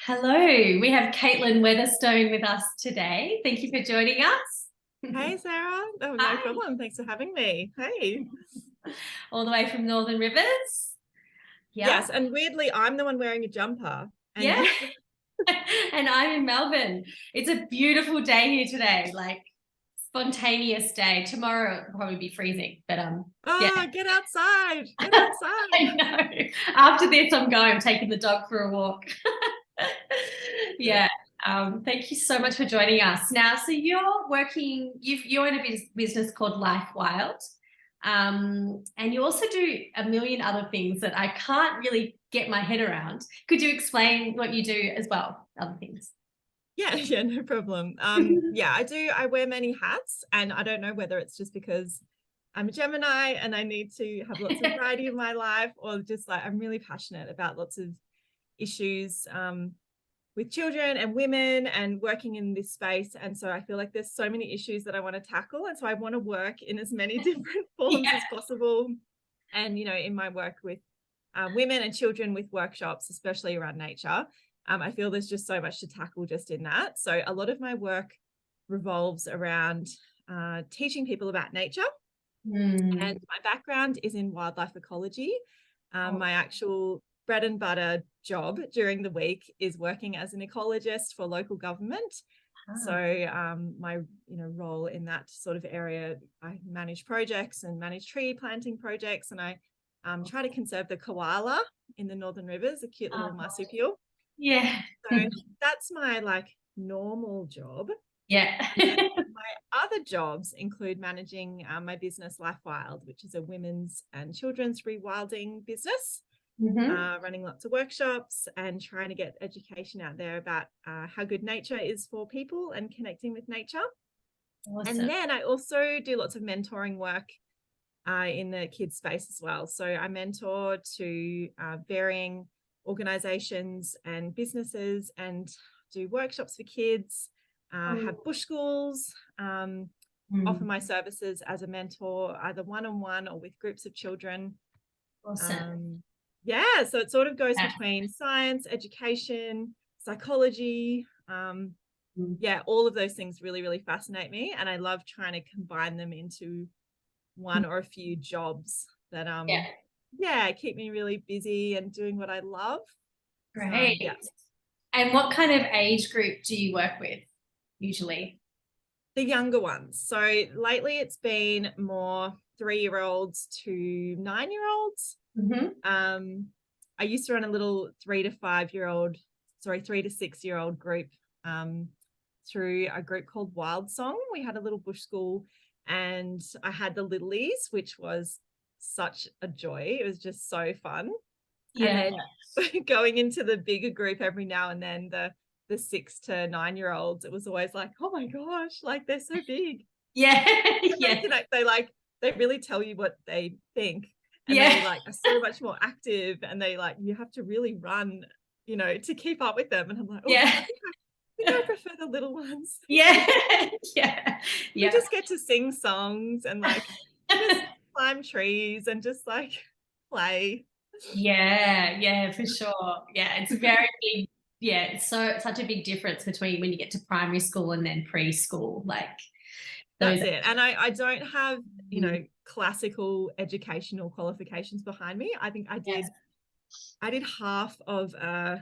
Hello, we have Caitlin Weatherstone with us today. Thank you for joining us. Hey, Sarah. Oh, no Hi. problem. Thanks for having me. Hey. All the way from Northern Rivers. Yeah. Yes, and weirdly, I'm the one wearing a jumper. And Yeah. you... And I'm in Melbourne. It's a beautiful day here today, like spontaneous day. Tomorrow it'll probably be freezing, but yeah. Oh, get outside. Get outside. I know. After this, I'm taking the dog for a walk. Yeah. Thank you so much for joining us. Now, so you're working, you're in a business called Life Wild. And you also do a million other things that I can't really get my head around. Could you explain what you do as well, other things? Yeah, no problem. Yeah, I wear many hats, and I don't know whether it's just because I'm a Gemini and I need to have lots of variety in my life, or just like I'm really passionate about lots of issues with children and women and working in this space. And so I feel like there's so many issues that I want to tackle. And so I want to work in as many different forms Yeah. as possible. And, in my work with women and children with workshops, especially around nature, I feel there's just so much to tackle just in that. So a lot of my work revolves around teaching people about nature. And my background is in wildlife ecology. My actual bread and butter job during the week is working as an ecologist for local government. So my role in that sort of area, I manage projects and manage tree planting projects, and I try to conserve the koala in the Northern Rivers, a cute little marsupial. Yeah. So that's my normal job. Yeah. My other jobs include managing my business Life Wild, which is a women's and children's rewilding business. Running lots of workshops and trying to get education out there about how good nature is for people and connecting with nature. Awesome. And then I also do lots of mentoring work in the kids space as well. So I mentor to varying organizations and businesses and do workshops for kids, have bush schools, offer my services as a mentor, either one-on-one or with groups of children. Awesome. Yeah, so it sort of goes between science, education, psychology. Yeah, all of those things really, really fascinate me. And I love trying to combine them into one or a few jobs that keep me really busy and doing what I love. Great. Yeah. And what kind of age group do you work with usually? The younger ones. So lately it's been more 3-year-olds to 9-year-olds. I used to run a little 3 to 6-year-old group through a group called Weatherstone. We had a little bush school, and I had the littlies, which was such a joy. It was just so fun. Yeah. And then going into the bigger group every now and then, the 6 to 9-year-olds, it was always like, oh my gosh, like they're so big. Yeah. Yeah. They really tell you what they think. And they are so much more active, and they you have to really run, to keep up with them. And I'm like, oh, I think I prefer the little ones. Yeah. Yeah. We just get to sing songs and just climb trees and just play. Yeah, for sure. Yeah, it's very big. Yeah, it's such a big difference between when you get to primary school and then preschool. That's it. And I don't have, classical educational qualifications behind me. I think I did half of the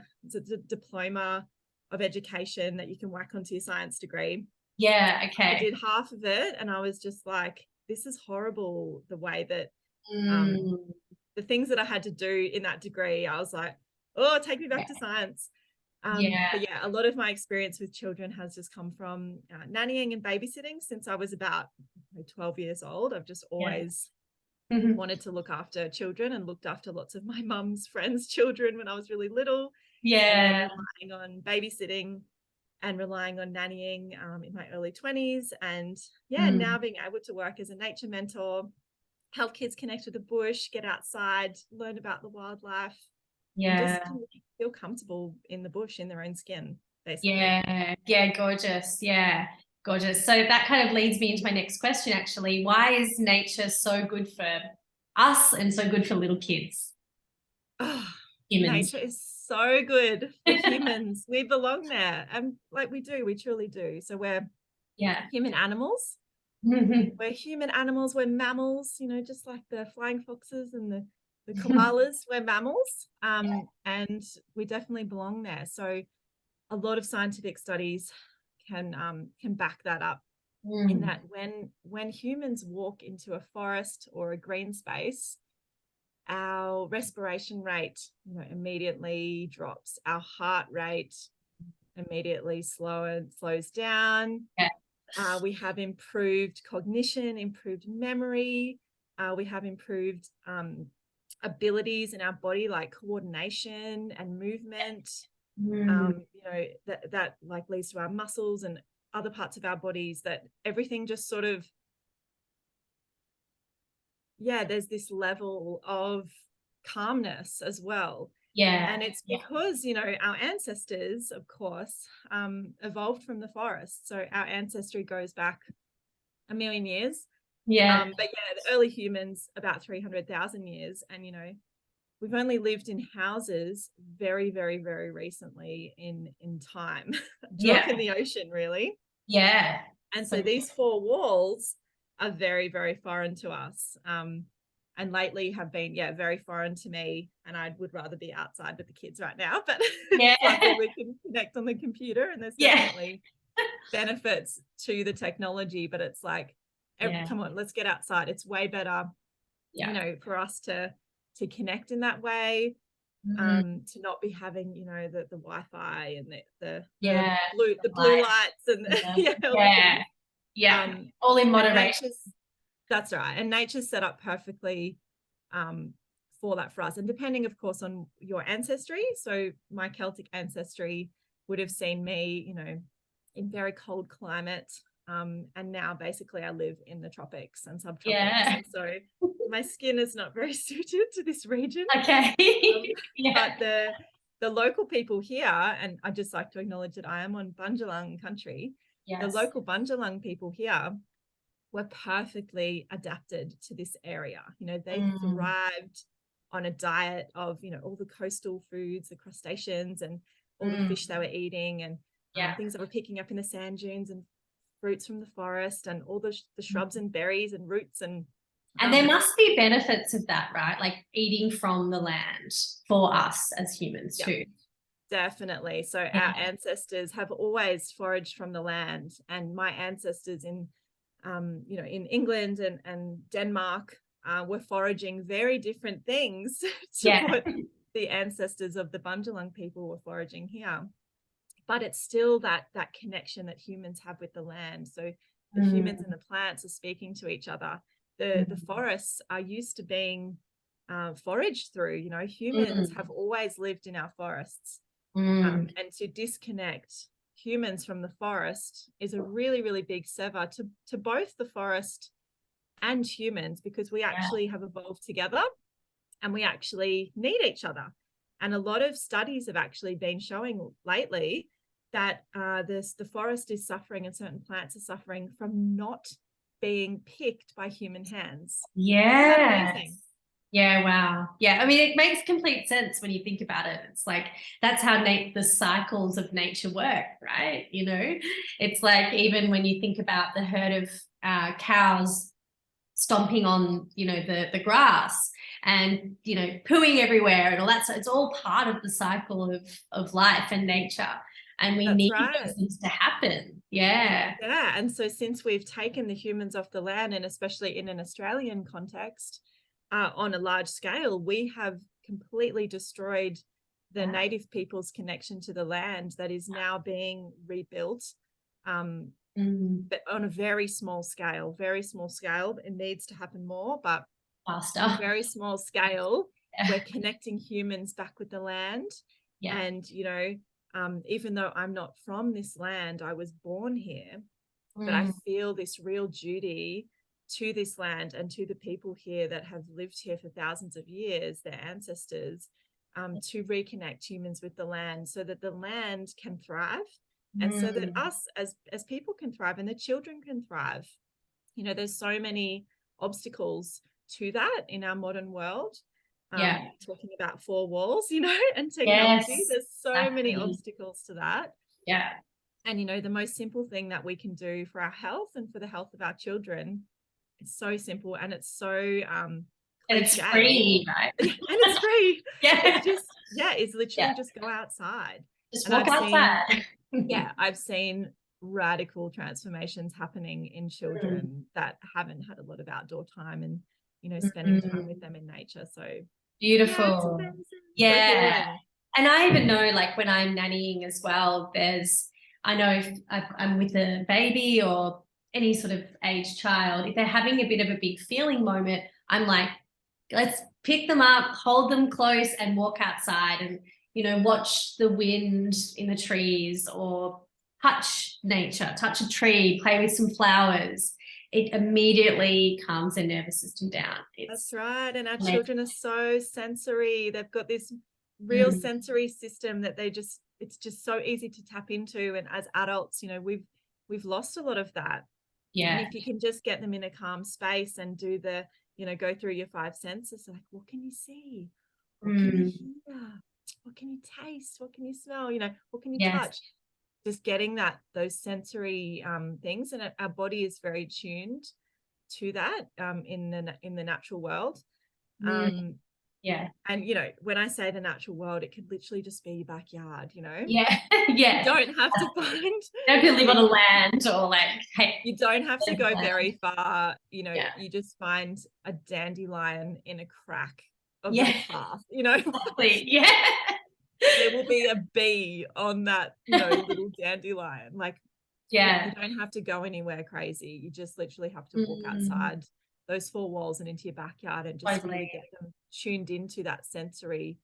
diploma of education that you can whack onto your science degree. Yeah, okay. I did half of it, and I was just like, this is horrible, the way that the things that I had to do in that degree. I was like, oh, take me back to science. But yeah, a lot of my experience with children has just come from nannying and babysitting since I was about 12 years old. I've just always wanted to look after children, and looked after lots of my mum's friends' children when I was really little. Yeah. And relying on babysitting and relying on nannying in my early 20s. And now being able to work as a nature mentor, help kids connect with the bush, get outside, learn about the wildlife. And just feel comfortable in the bush in their own skin, basically. Yeah, gorgeous. Yeah, gorgeous. So that kind of leads me into my next question, actually. Why is nature so good for us and so good for little kids, Oh, humans. nature is so good for humans. We belong there. And like we truly do. So we're Yeah. human animals. We're human animals. We're mammals, just like the flying foxes and the koalas. We're mammals. And we definitely belong there. So a lot of scientific studies can back that up, in that when humans walk into a forest or a green space, our respiration rate immediately drops, our heart rate immediately slows down. We have improved cognition, improved memory. We have improved abilities in our body, like coordination and movement. That like leads to our muscles and other parts of our bodies, that everything just sort of, there's this level of calmness as well. And it's because our ancestors, of course, evolved from the forest. So our ancestry goes back a million years. But the early humans about 300,000 years. And we've only lived in houses very, very, very recently in time. Drop in the ocean, really. And so these four walls are very, very foreign to us, and lately have been very foreign to me. And I would rather be outside with the kids right now, but it's lovely we can connect on the computer, and there's definitely benefits to the technology, but it's like, come on, let's get outside. It's way better for us to connect in that way, to not be having the Wi-Fi and the blue lights and all in moderation. That's right. And nature's set up perfectly for that for us. And depending, of course, on your ancestry. So my Celtic ancestry would have seen me, in very cold climate. And now basically I live in the tropics and subtropics. And so my skin is not very suited to this region. But the local people here, and I just like to acknowledge that I am on Bundjalung country. The local Bundjalung people here were perfectly adapted to this area. They thrived on a diet of, all the coastal foods, the crustaceans and all the fish they were eating, and things that were picking up in the sand dunes, and fruits from the forest, and all the shrubs and berries and roots. And there must be benefits of that, right? Like eating from the land for us as humans too. Definitely. So our ancestors have always foraged from the land, and my ancestors in England and Denmark were foraging very different things to what the ancestors of the Bundjalung people were foraging here. But it's still that connection that humans have with the land. So the humans and the plants are speaking to each other. The forests are used to being foraged through. Humans have always lived in our forests. And to disconnect humans from the forest is a really, really big sever to both the forest and humans, because we actually have evolved together and we actually need each other. And a lot of studies have actually been showing lately that the forest is suffering, and certain plants are suffering from not being picked by human hands. Isn't that amazing? Yeah, wow. Yeah, I mean, it makes complete sense when you think about it. It's like, that's how the cycles of nature work, right? It's like, even when you think about the herd of cows stomping on, the grass and, pooing everywhere and all that. So it's all part of the cycle of life and nature. And we need those things to happen. Yeah. And so since we've taken the humans off the land, and especially in an Australian context, on a large scale, we have completely destroyed the native people's connection to the land, that is now being rebuilt, but on a very small scale. It needs to happen more, but faster. On a very small scale, we're connecting humans back with the land. And even though I'm not from this land, I was born here, but I feel this real duty to this land and to the people here that have lived here for thousands of years, their ancestors, to reconnect humans with the land, so that the land can thrive, and so that us as people can thrive, and the children can thrive. There's so many obstacles to that in our modern world. Yeah. Talking about four walls, you know, and technology. Yes. There's so many Exactly. obstacles to that. Yeah. And, you know, the most simple thing that we can do for our health and for the health of our children, it's so simple and it's so And it's cliche. free, right? And it's free. Yeah. It's just, it's literally Yeah. just go outside. Just And walk outside. I've seen radical transformations happening in children that haven't had a lot of outdoor time and, you know, spending time with them in nature. So Beautiful. it's so Yeah. healing. And I even know, like, when I'm nannying as well, I know if I'm with a baby or any sort of aged child, if they're having a bit of a big feeling moment, I'm like, let's pick them up, hold them close and walk outside and, you know, watch the wind in the trees or touch nature, touch a tree, play with some flowers. It immediately calms their nervous system down. That's right. And our amazing. children are so sensory. They've got this real sensory system that it's just so easy to tap into. And as adults, you know, we've lost a lot of that. Yeah. And if you can just get them in a calm space and do the, you know, go through your five senses, like, what can you see? What can you hear? What can you taste? What can you smell? You know, what can you touch? Just getting those sensory things, and our body is very tuned to that in the natural world. Yeah. And, you know, when I say the natural world, it could literally just be your backyard, you know? Yeah. Yeah. You don't have to find. You don't have to live on a land or like, hey. You don't have to go very far. You know, Yeah. you just find a dandelion in a crack of Yeah. your path, you know? Exactly. Yeah. There will be a bee on that, you know, little dandelion. Like, Yeah. you don't have to go anywhere crazy. You just literally have to walk outside those four walls and into your backyard and just really get them tuned into that sensory.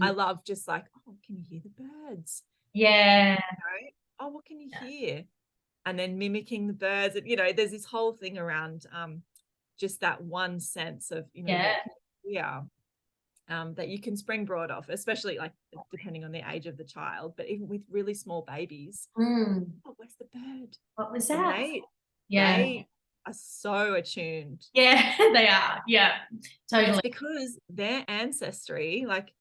I love just like, oh, can you hear the birds? Yeah. You know? Oh, what can you hear? And then mimicking the birds. And, you know, there's this whole thing around just that one sense of, you know, what can you hear? That you can springboard off, especially like depending on the age of the child, but even with really small babies. Oh, where's the bird? What was that? They are so attuned. Yeah, they are. Yeah, totally. And it's because their ancestry, like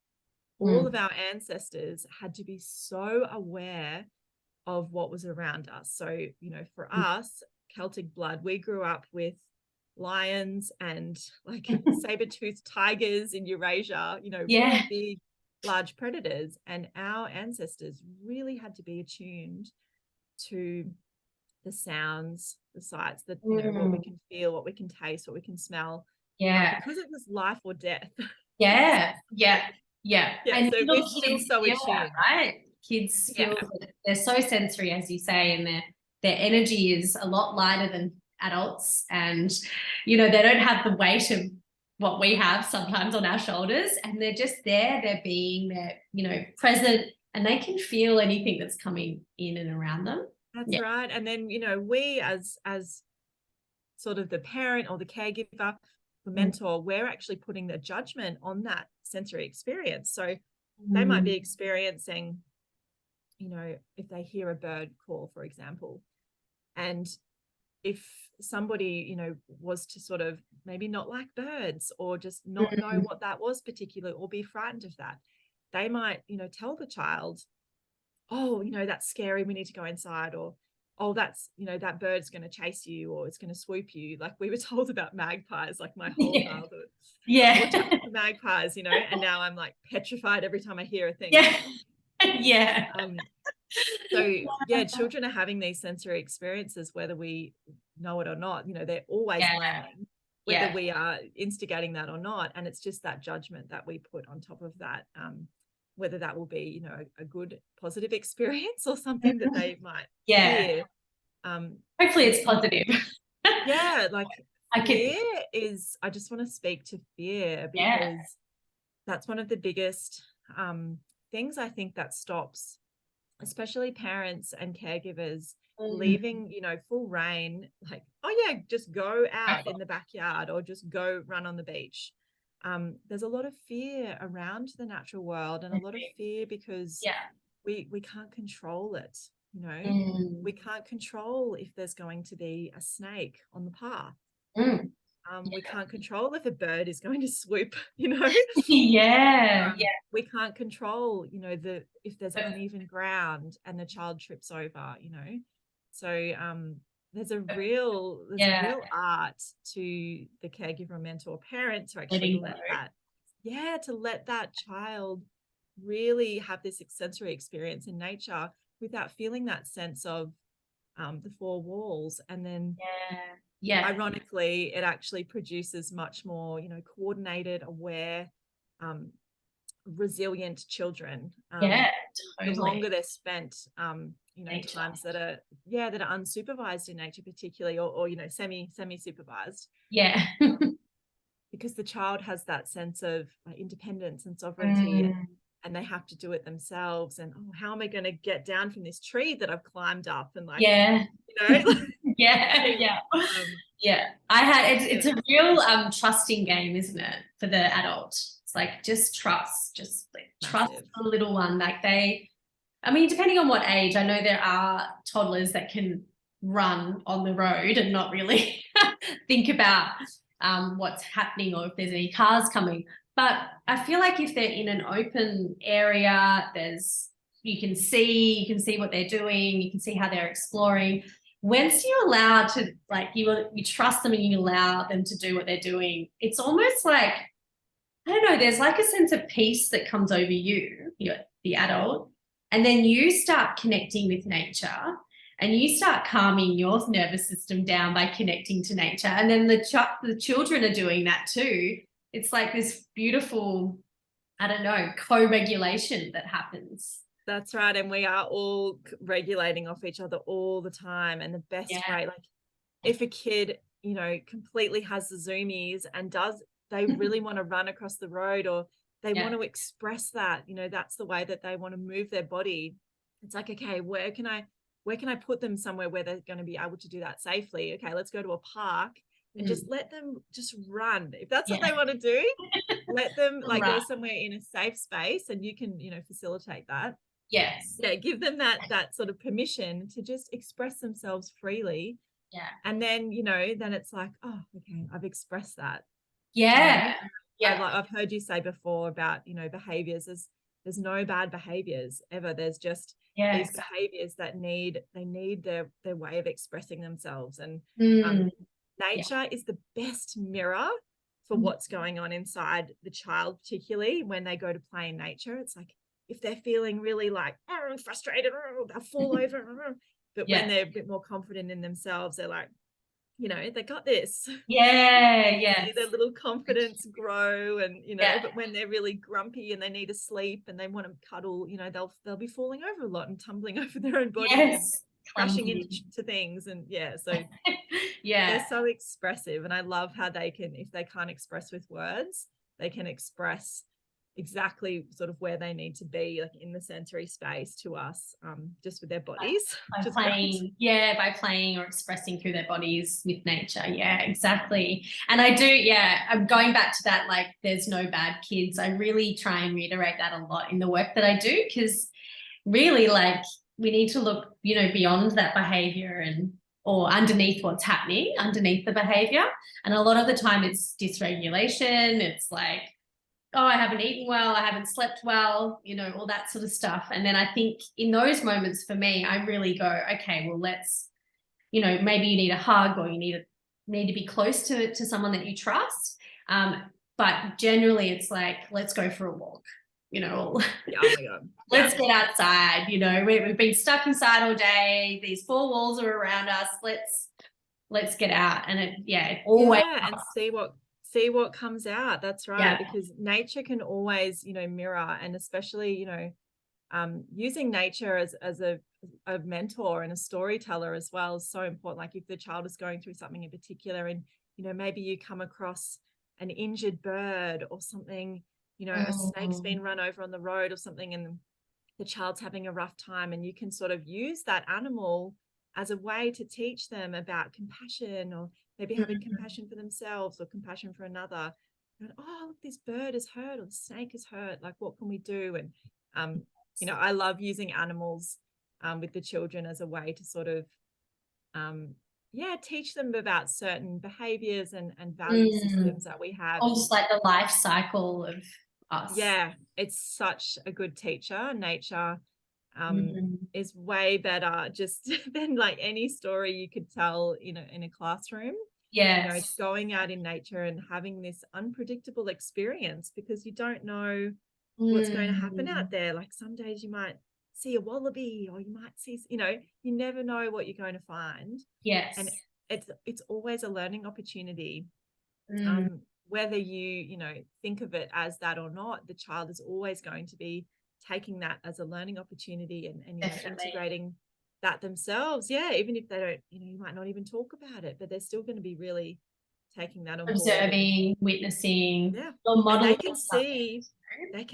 all of our ancestors, had to be so aware of what was around us. So, you know, for us, Celtic blood, we grew up with lions and like saber-toothed tigers in Eurasia, you know, really big, large predators. And our ancestors really had to be attuned to the sounds, the sights, that, you know, what we can feel, what we can taste, what we can smell. Because it was life or death. Yeah. And So we're still so attuned. That, right? Kids feel they're so sensory, as you say, and their energy is a lot lighter than adults, and you know, they don't have the weight of what we have sometimes on our shoulders, and they're just there, they're you know, present, and they can feel anything that's coming in and around them. That's right. And then, you know, we as sort of the parent or the caregiver, the mentor, we're actually putting the judgment on that sensory experience. So they might be experiencing, you know, if they hear a bird call, for example, and if somebody, you know, was to sort of maybe not like birds or just not know what that was particularly, or be frightened of that, they might, you know, tell the child, oh, you know, that's scary, we need to go inside, or oh, that's, you know, that bird's going to chase you or it's going to swoop you. Like we were told about magpies, like my whole childhood. Watch out for magpies, you know, and now I'm like petrified every time I hear a thing. So children are having these sensory experiences, whether we know it or not. You know, they're always learning, whether we are instigating that or not. And it's just that judgment that we put on top of that, whether that will be, you know, a good positive experience or something that they might hear. Hopefully it's positive. Like fear is, I just want to speak to fear, because that's one of the biggest things I think that stops especially parents and caregivers leaving, you know, full reign, like, oh yeah, just go out in the backyard or just go run on the beach. There's a lot of fear around the natural world, and a lot of fear because we can't control it, you know. We can't control if there's going to be a snake on the path. We can't control if a bird is going to swoop, you know. Yeah, yeah. We can't control, you know, if there's uneven ground and the child trips over, you know. So there's a real art to the caregiver, mentor, parent to actually let that child really have this sensory experience in nature without feeling that sense of the four walls. And then ironically, it actually produces much more, you know, coordinated, aware, resilient children. Totally. The longer they're spent, you know, nature. Times that are unsupervised in nature, particularly, or you know, semi supervised. Yeah. Because the child has that sense of independence and sovereignty, and they have to do it themselves. And how am I going to get down from this tree that I've climbed up? And like, you know, it's a real trusting game, isn't it, for the adult? It's like just trust the little one. Like I mean, depending on what age, I know there are toddlers that can run on the road and not really think about what's happening or if there's any cars coming. But I feel like if they're in an open area, you can see what they're doing, you can see how they're exploring. Once you're allowed to, like, you trust them and you allow them to do what they're doing, it's almost like, I don't know, there's like a sense of peace that comes over you, the adult, and then you start connecting with nature and you start calming your nervous system down by connecting to nature. And then the children are doing that too. It's like this beautiful, I don't know, co-regulation that happens. That's right. And we are all regulating off each other all the time. And the best way, like if a kid, you know, completely has the zoomies and they really want to run across the road, or they want to express that, you know, that's the way that they want to move their body. It's like, okay, where can I put them somewhere where they're going to be able to do that safely? Okay, let's go to a park and just let them just run. If that's what they want to do, let them like go somewhere in a safe space, and you can, you know, facilitate that. Yes. Yeah, give them that sort of permission to just express themselves freely. Yeah. And then, you know, then it's like, oh, okay, I've expressed that. Yeah. I've heard you say before about, you know, behaviors. There's no bad behaviors ever. There's just these behaviors that need their way of expressing themselves. And nature is the best mirror for what's going on inside the child, particularly when they go to play in nature. It's like, if they're feeling really like frustrated, they'll fall over. But when they're a bit more confident in themselves, they're like, you know, they got this. Yeah. Their little confidence grow, and you know, but when they're really grumpy and they need to sleep and they want to cuddle, you know, they'll be falling over a lot and tumbling over their own body and crashing into things. And so they're so expressive. And I love how they can, if they can't express with words, they can express exactly sort of where they need to be, like in the sensory space to us, just with their bodies. By playing or expressing through their bodies with nature. Yeah, exactly. And I do, I'm going back to that, like, there's no bad kids. I really try and reiterate that a lot in the work that I do, because really, like, we need to look, you know, beyond that behavior or underneath what's happening, underneath the behavior. And a lot of the time it's dysregulation. It's like, oh, I haven't eaten well, I haven't slept well, you know, all that sort of stuff. And then I think in those moments for me, I really go, okay, well, let's, you know, maybe you need a hug, or you need to be close to someone that you trust. But generally it's like, let's go for a walk, you know. Oh my God. Let's get outside, you know, we've been stuck inside all day. These four walls are around us. Let's get out. And it always and see what comes out. That's right. Because nature can always, you know, mirror, and especially, you know, using nature as a mentor and a storyteller as well is so important. Like if the child is going through something in particular, and, you know, maybe you come across an injured bird or something, you know, a snake's been run over on the road or something, and the child's having a rough time, and you can sort of use that animal as a way to teach them about compassion, or maybe having compassion for themselves or compassion for another. And, oh, look, this bird is hurt, or the snake is hurt. Like, what can we do? And, you know, I love using animals with the children as a way to sort of teach them about certain behaviors and value Mm. systems that we have. Almost like the life cycle of us. Yeah, it's such a good teacher. Nature Mm. is way better just than like any story you could tell, in a classroom. Yes. Going out in nature and having this unpredictable experience, because you don't know what's going to happen Mm. out there. Like some days you might see a wallaby, or you might see, you never know what you're going to find. And Yes. it's always a learning opportunity. Mm. Whether you think of it as that or not, the child is always going to be taking that as a learning opportunity, and Definitely. integrating that themselves. Yeah, even if they don't, you might not even talk about it, but they're still going to be really taking that on board. And Observing, witnessing, yeah, or and they modeling can something.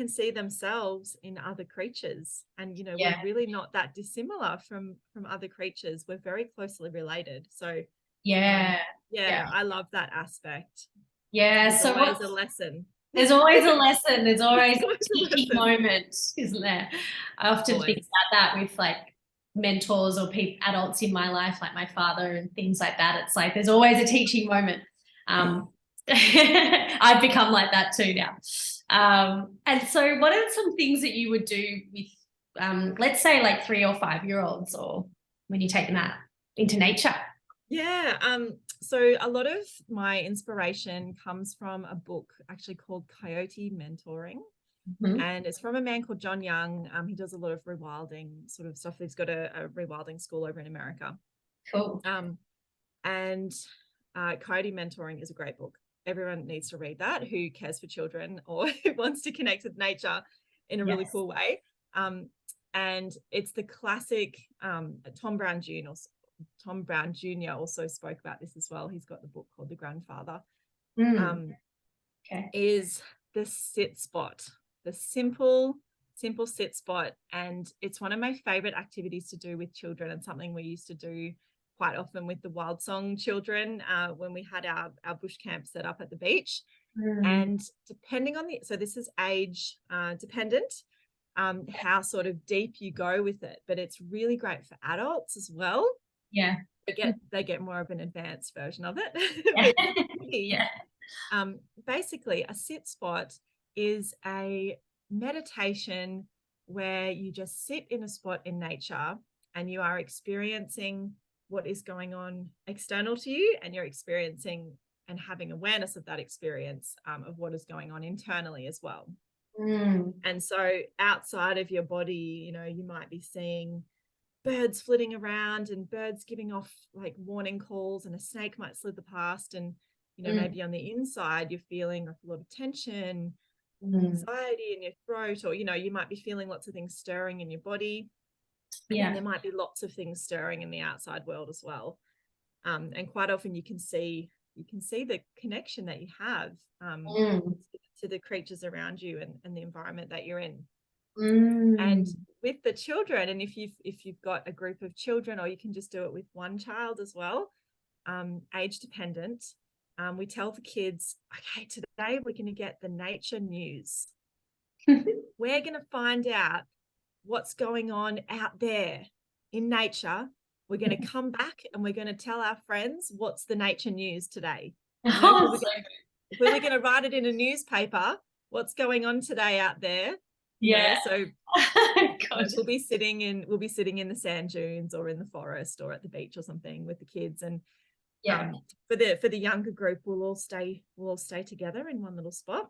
see themselves in other creatures, and we're Yeah. really not that dissimilar from other creatures. We're very closely related. So Yeah. Yeah. yeah, I love that aspect. Yeah. There's So always what a lesson. there's always a lesson. There's always a Always a teaching lesson. moment, isn't there? I often think Always. about that with like mentors or people, adults in my life, like my father and things like that. It's like there's always a teaching moment. I've become like that too now. And so, what are some things that you would do with, let's say, like 3 or 5 year olds, or when you take them out into nature? Yeah. So a lot of my inspiration comes from a book actually called Coyote Mentoring. Mhm. And it's from a man called John Young. He does a lot of rewilding sort of stuff. He's got a rewilding school over in America. Cool. And Coyote Mentoring is a great book. Everyone needs to read that who cares for children or who wants to connect with nature in a really Yes. cool way. And it's the classic. Tom Brown Jr. also spoke about this as well. He's got the book called The Grandfather. Okay. Is the sit spot, the simple sit spot. And it's one of my favorite activities to do with children, and something we used to do quite often with the Wild Song children when we had our bush camp set up at the beach. And depending on so this is age dependent, how sort of deep you go with it, but it's really great for adults as well. Yeah. They get more of an advanced version of it. Yeah. But for the kids, Yeah. basically a sit spot is a meditation where you just sit in a spot in nature and you are experiencing what is going on external to you, and you're experiencing and having awareness of that experience of what is going on internally as well. And so outside of your body, you might be seeing birds flitting around and birds giving off like warning calls, and a snake might slither past, and maybe on the inside you're feeling like a lot of tension, anxiety in your throat, or you might be feeling lots of things stirring in your body. And then there might be lots of things stirring in the outside world as well. And quite often you can see the connection that you have to the creatures around you, and the environment that you're in. And with the children, and if you've got a group of children, or you can just do it with one child as well, age dependent, we tell the kids, okay, today we're going to get the nature news. We're going to find out what's going on out there in nature. We're going to come back and we're going to tell our friends what's the nature news today. If we were going to write it in a newspaper, what's going on today out there? So we'll be sitting in the sand dunes, or in the forest, or at the beach or something with the kids. And for the younger group, we'll all stay together in one little spot.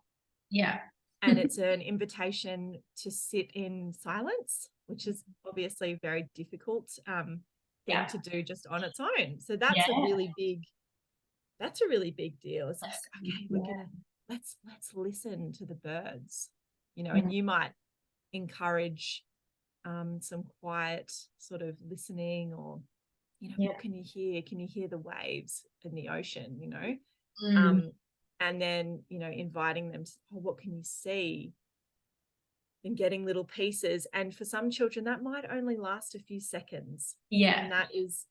And it's an invitation to sit in silence, which is obviously a very difficult thing to do just on its own. So that's a really big deal. It's like, okay, we're gonna let's listen to the birds, and you might encourage some quiet sort of listening, or what can you hear? Can you hear the waves in the ocean? And then inviting them to, what can you see? And getting little pieces. And for some children that might only last a few seconds, and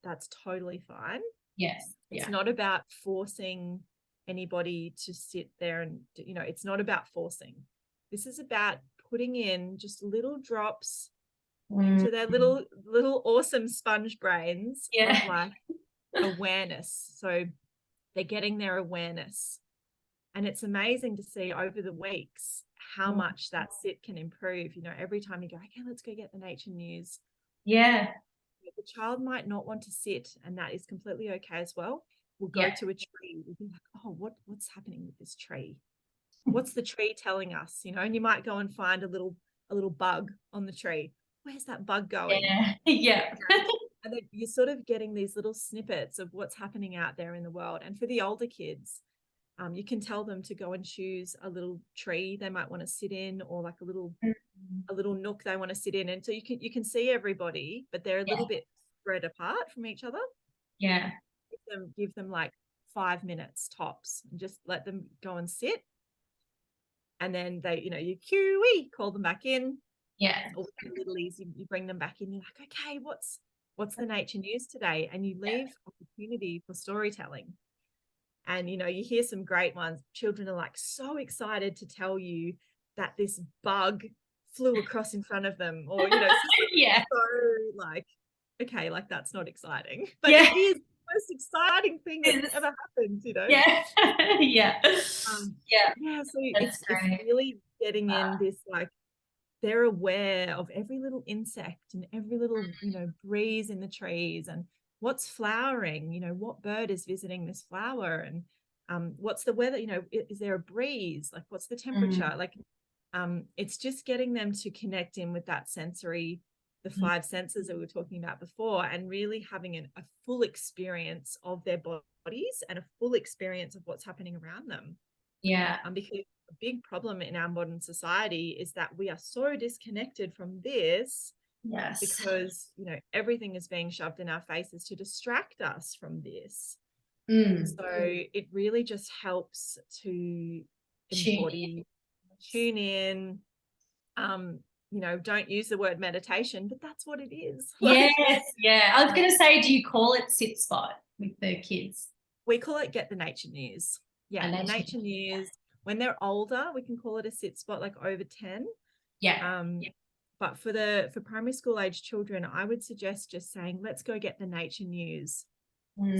that's totally fine. It's not about forcing anybody to sit there, and it's not about forcing. This is about putting in just little drops into their little awesome sponge brains of like, awareness. So they're getting their awareness. And it's amazing to see over the weeks how much that sit can improve. You know, every time you go, okay, let's go get the nature news. Yeah. The child might not want to sit, and that is completely okay as well. We'll go to a tree. We'll be like, oh, what's happening with this tree? What's the tree telling us? You know, and you might go and find a little bug on the tree. Where's that bug going? Yeah. Yeah. And then you're sort of getting these little snippets of what's happening out there in the world. And for the older kids, you can tell them to go and choose a little tree they might want to sit in, or like a little nook they want to sit in. And so you can see everybody, but they're a little bit spread apart from each other. Yeah. Give them like 5 minutes tops, and just let them go and sit. And then they, you know, you call them back in. Yeah. Or littlies, you bring them back in. You're like, okay, what's the nature news today? And you leave opportunity for storytelling. And, you know, you hear some great ones. Children are like so excited to tell you that this bug flew across in front of them, or, you know, so like, okay, like that's not exciting, but it is the most exciting thing that's ever happened, you know? Yeah. Yeah. Yeah. So it's really getting in this, like, they're aware of every little insect and every little, you know, breeze in the trees, and what's flowering, you know, what bird is visiting this flower, and what's the weather, you know, is there a breeze, like what's the temperature, like it's just getting them to connect in with that sensory, the 5 senses that we were talking about before, and really having a full experience of their bodies and a full experience of what's happening around them. Because a big problem in our modern society is that we are so disconnected from this, because, you know, everything is being shoved in our faces to distract us from this. So it really just helps to embody, tune in. You know, don't use the word meditation, but that's what it is. Yes. Yeah. I was going to say, do you call it sit spot with the kids? We call it get the nature news. Yeah, the nature news. When they're older, we can call it a sit spot, like over 10. But for primary school age children, I would suggest just saying, let's go get the nature news.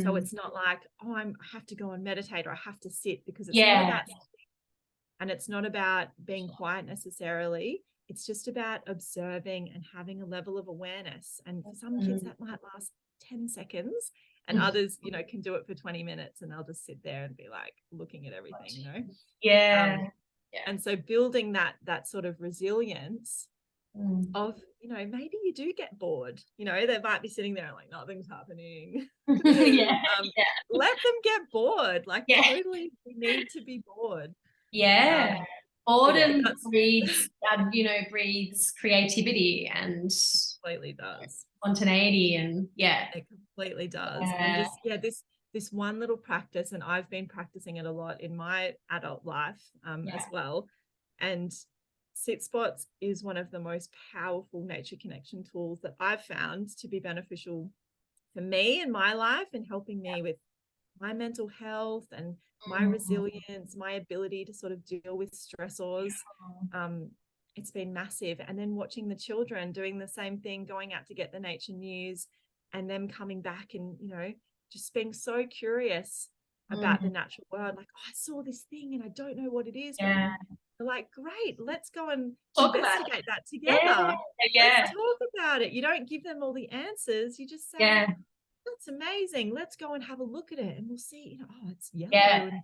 So it's not like, oh, I have to go and meditate, or I have to sit, because it's not about, and it's not about being quiet necessarily. It's just about observing and having a level of awareness. And for some kids that might last 10 seconds, and others, you know, can do it for 20 minutes, and they'll just sit there and be like looking at everything, you know? And so building that sort of resilience of, you know, maybe you do get bored, you know, they might be sitting there like nothing's happening. Let them get bored. Like, totally need to be bored. Boredom breeds, you know, breeds creativity, and completely does. Spontaneity, and it completely does. And just this one little practice, and I've been practicing it a lot in my adult life as well. And sit spots is one of the most powerful nature connection tools that I've found to be beneficial for me in my life, and helping me with my mental health and my resilience, my ability to sort of deal with stressors. It's been massive. And then watching the children doing the same thing, going out to get the nature news, and them coming back and, you know, just being so curious about the natural world. Like, oh, I saw this thing and I don't know what it is. But they're like, great, let's go and investigate that together. Let's talk about it. You don't give them all the answers. You just say, that's amazing. Let's go and have a look at it, and we'll see, you know, oh, it's yellow and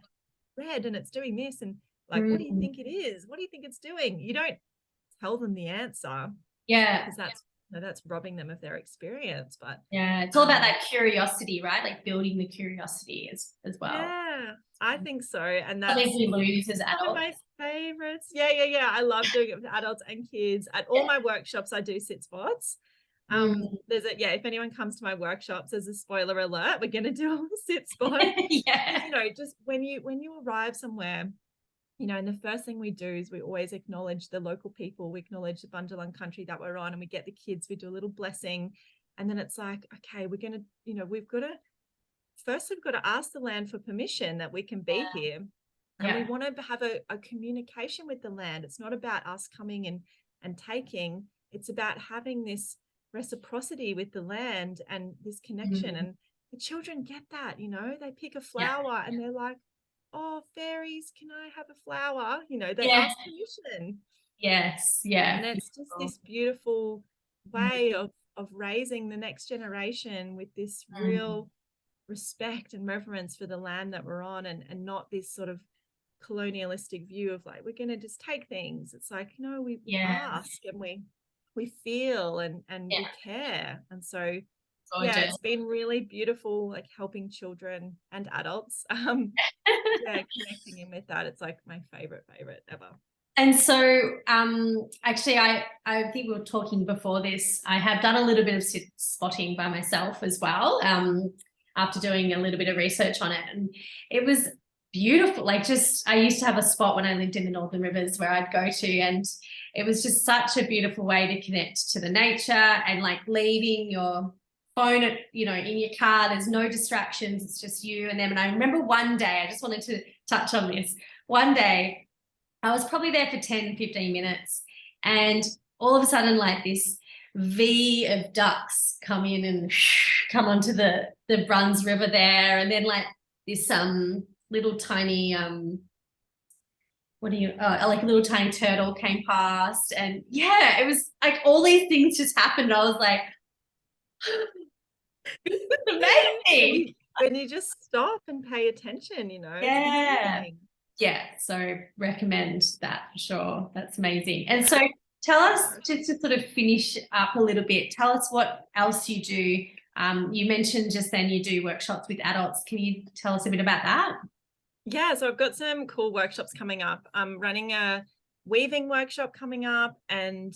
red and it's doing this. And like, what do you think it is? What do you think it's doing? You don't tell them the answer. Because that's robbing them of their experience. But it's all about that curiosity, right? Like building the curiosity as well. Yeah, I think so. And that's something we lose as adults. One of my favorites. Yeah. I love doing it with adults and kids. At all my workshops, I do sit spots. If anyone comes to my workshops, as a spoiler alert, we're going to do a sit spot. You know, just when you arrive somewhere, you know, and the first thing we do is we always acknowledge the local people. We acknowledge the Bundjalung country that we're on, and we get the kids, we do a little blessing. And then it's like, okay, we're going to, you know, we've got to ask the land for permission that we can be here. And we want to have a communication with the land. It's not about us coming and taking. It's about having this reciprocity with the land and this connection. And the children get that, they pick a flower and they're like, oh, fairies, can I have a flower? They ask permission. Yes. Yeah. And it's just this beautiful way of raising the next generation with this real respect and reverence for the land that we're on, and not this sort of colonialistic view of like, we're going to just take things. It's like, no, we ask, and we feel, and we care. And so it's been really beautiful, like helping children and adults connecting in with that. It's like my favorite ever. And so actually I think we were talking before this, I have done a little bit of spotting by myself as well, after doing a little bit of research on it, and it was beautiful. Like, just, I used to have a spot when I lived in the Northern Rivers where I'd go to, and it was just such a beautiful way to connect to the nature, and like leaving your phone at, in your car, there's no distractions, it's just you and them. And I remember one day, I just wanted to touch on this. One day I was probably there for 10, 15 minutes, and all of a sudden, like, this V of ducks come in and come onto the Bruns River there, and then like this little tiny like a little tiny turtle came past, and it was like all these things just happened. I was like, this is amazing. When you just stop and pay attention, it's amazing. Yeah, so recommend that for sure. That's amazing. And so tell us, just to sort of finish up a little bit, tell us what else you do. You mentioned just then you do workshops with adults. Can you tell us a bit about that? Yeah, so I've got some cool workshops coming up. I'm running a weaving workshop coming up, and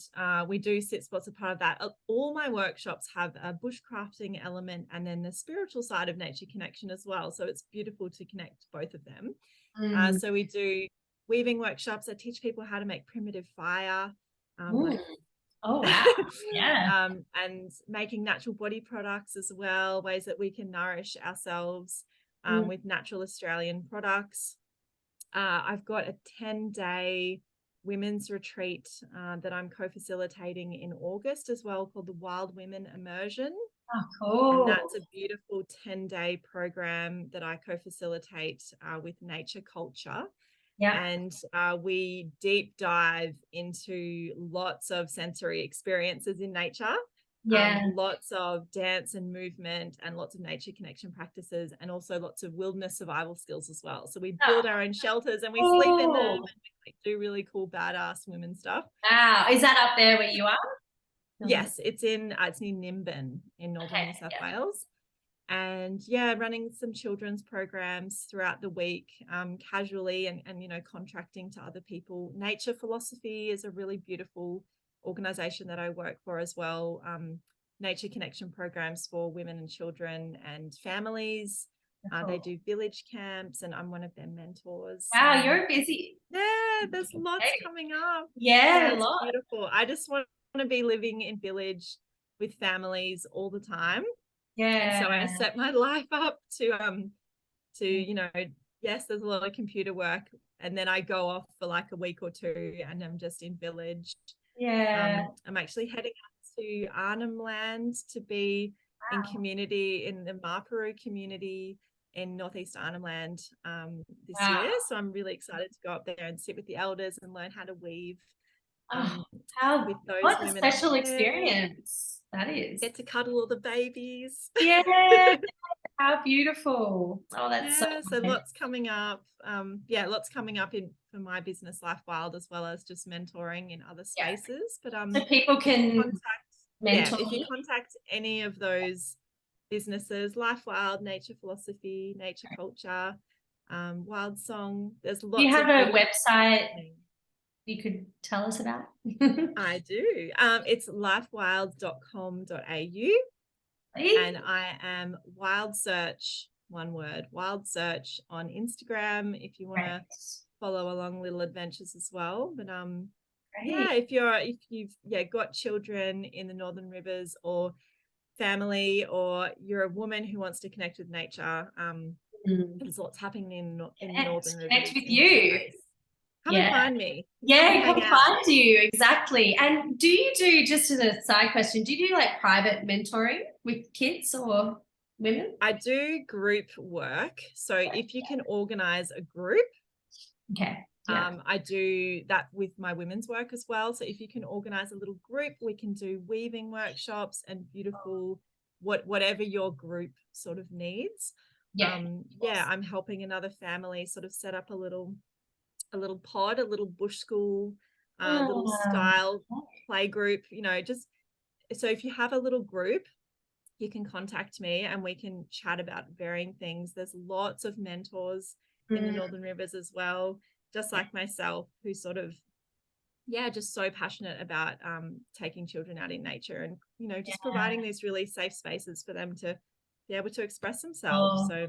we do sit spots a part of that. All my workshops have a bushcrafting element and then the spiritual side of nature connection as well. So it's beautiful to connect both of them. So we do weaving workshops. I teach people how to make primitive fire. Oh, wow. Yeah. And making natural body products as well, ways that we can nourish ourselves with natural Australian products. I've got a 10-day women's retreat that I'm co-facilitating in August as well, called the Wild Women Immersion. Oh, cool. And that's a beautiful 10-day program that I co-facilitate with Nature Culture. Yeah. And we deep dive into lots of sensory experiences in nature. Lots of dance and movement, and lots of nature connection practices, and also lots of wilderness survival skills as well. So we build our own shelters, and we sleep in them, and we do really cool badass women stuff. Wow. Is that up there where you are? Yes, it's near Nimbin in northern New South Wales. And running some children's programs throughout the week, casually, and contracting to other people. Nature Philosophy is a really beautiful organization that I work for as well. Nature connection programs for women and children and families. They do village camps, and I'm one of their mentors. Wow, you're busy. Yeah, there's lots coming up. Yeah, it's beautiful. I just want to be living in village with families all the time. And so I set my life up to yes, there's a lot of computer work, and then I go off for like a week or two, and I'm just in village. I'm actually heading up to Arnhem Land to be in community, in the Marpuru community in northeast Arnhem Land this year. So I'm really excited to go up there and sit with the elders and learn how to weave. With those what a special experience that is. Get to cuddle all the babies. Yeah. How beautiful. Oh, that's so lots coming up. Lots coming up for my business Life Wild, as well as just mentoring in other spaces. But so people can mentor. If you contact any of those businesses, Life Wild, Nature Philosophy, Nature Culture, Wild Song, there's lots. Do you have a website you could tell us about? I do. It's lifewild.com.au. And I am Wild Search, one word, Wild Search on Instagram if you want to follow along little adventures as well. But if you've got children in the Northern Rivers, or family, or you're a woman who wants to connect with nature, there's lots happening in the Northern Rivers. Connect with you. Come and find me. Come find you. Exactly. And do you do, just as a side question, do you do like private mentoring with kids, or? women? I do group work. So if you can organize a group, Okay. Yeah. I do that with my women's work as well. So if you can organize a little group, we can do weaving workshops and beautiful whatever your group sort of needs. Yeah. I'm helping another family sort of set up a little pod, a little bush school, little style play group, just so if you have a little group, you can contact me and we can chat about varying things. There's lots of mentors in the Northern Rivers as well, just like myself, who sort of, just so passionate about taking children out in nature and, just providing these really safe spaces for them to be able to express themselves. So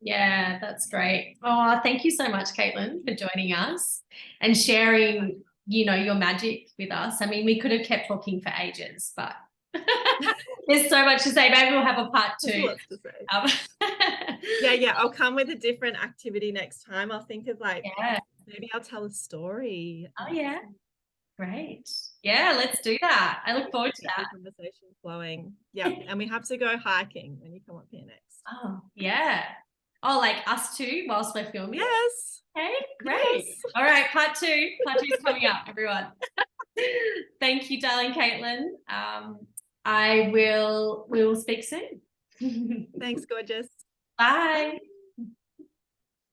yeah, that's great. Oh, thank you so much, Caitlin, for joining us and sharing, your magic with us. I mean, we could have kept talking for ages, but there's so much to say. Maybe we'll have a part 2. There's lots to say. I'll come with a different activity next time. I'll think of maybe I'll tell a story. Oh yeah, great. Yeah, let's do that. I look forward to that. Conversation flowing. Yeah, and we have to go hiking when you come up here next. Oh yeah. Oh, like us two whilst we're filming? Yes. Okay, great. Yes. All right, part 2. Part 2 is coming up, everyone. Thank you, darling Caitlin. We will speak soon. Thanks, gorgeous. Bye.